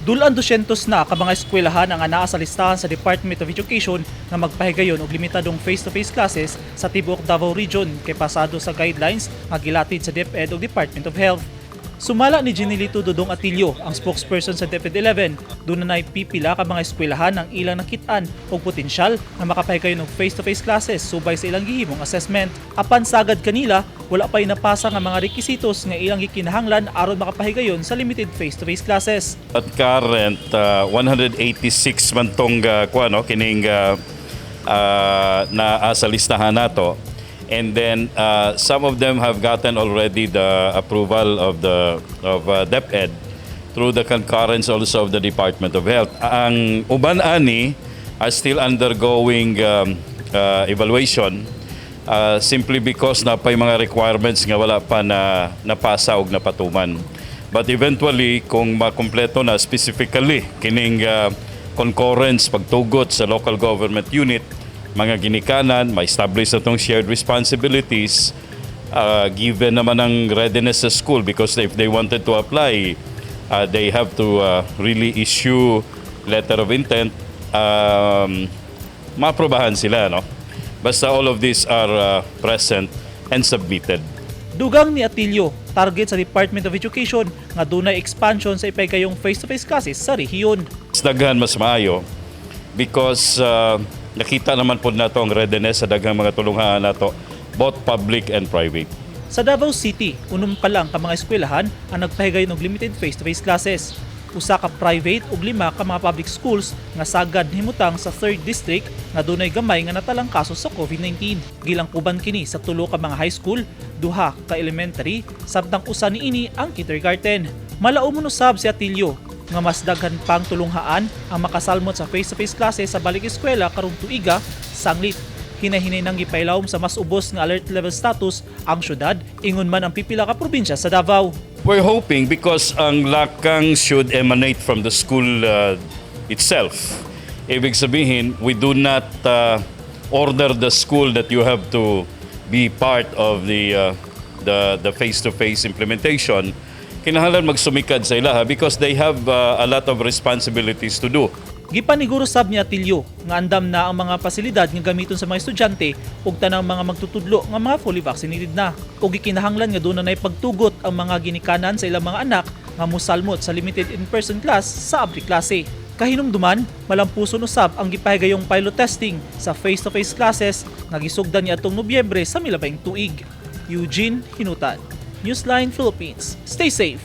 Dulan 200 na ka mga eskwelahan ang anaa sa listahan sa Department of Education nga magpahigayon og limitadong face-to-face classes sa tibuok Davao Region kay pasado sa guidelines nga gilatid sa DepEd ug Department of Health. Sumala ni Jinilito Dodong Atilio, ang spokesperson sa DepEd 11, doon na pipila ka mga eskwelahan ang ilang nakitaan o potensyal na makapahigayon og face-to-face classes subay sa ilang gihimong assessment. Apan sagad kanila, wala pa'y napasa nga mga requisitos nga ilang gikinahanglan aron makapahigayon sa limited face-to-face classes. At current 186 man tong kining na sa listahan nato. And then some of them have gotten already the approval of DepEd through the concurrence also of the Department of Health. Ang uban ani are still undergoing evaluation simply because napay mga requirements nga wala pa na napasa og napatuman. But eventually kung makumpleto na specifically kining concurrence pagtugot sa local government unit, mga ginikanan, ma-establish na itong shared responsibilities, given naman ang readiness sa school because if they wanted to apply, they have to really issue letter of intent, maaprobahan sila. No? Basta all of these are present and submitted. Dugang ni Atilio, target sa Department of Education nga dunay expansion sa ipahigayong face-to-face classes sa rehiyon. Daghan mas maayo because nakita naman po nato ang readiness sa daghang mga tulunghaan nato, both public and private. Sa Davao City, unom pa lang ka mga eskwelahan ang nagpahigayon og limited face-to-face classes. Usa ka private ug 5 ka mga public schools nga sagad himutang sa 3rd District nga dunay gamay nga natalang kaso sa COVID-19. Gilang uban kini sa 3 ka mga high school, 2 ka elementary, sabtang usa niini ang kindergarten. Malaom usab si Atilio nga mas daghan pang tulunghaan ang makasalmot sa face-to-face classes sa balik eskwela karong tuiga sanglit. Hinahinay nang gipailawom sa mas ubos nga alert level status ang syudad, ingon man ang pipila ka probinsya sa Davao. We're hoping because ang lakang should emanate from the school itself. Ibig sabihin, we do not order the school that you have to be part of the face-to-face implementation. Kinahanglan magsumikad sa ilaha because they have a lot of responsibilities to do. Gipaniguro sab ni Atilio nga andam na ang mga pasilidad nga gamiton sa mga estudyante ug tanang mga magtutudlo nga mga fully vaccinated na. Ug gikinahanglan nga doon na pagtugot ang mga ginikanan sa ilang mga anak nga mosalmot sa limited in-person class sa abri klase. Kahinumduman, malampuson usab ang gipahigayong pilot testing sa face-to-face classes nga gisugdan niadtong Nobyembre sa milabing tuig. Eugene Hinutan, Newsline Philippines. Stay safe!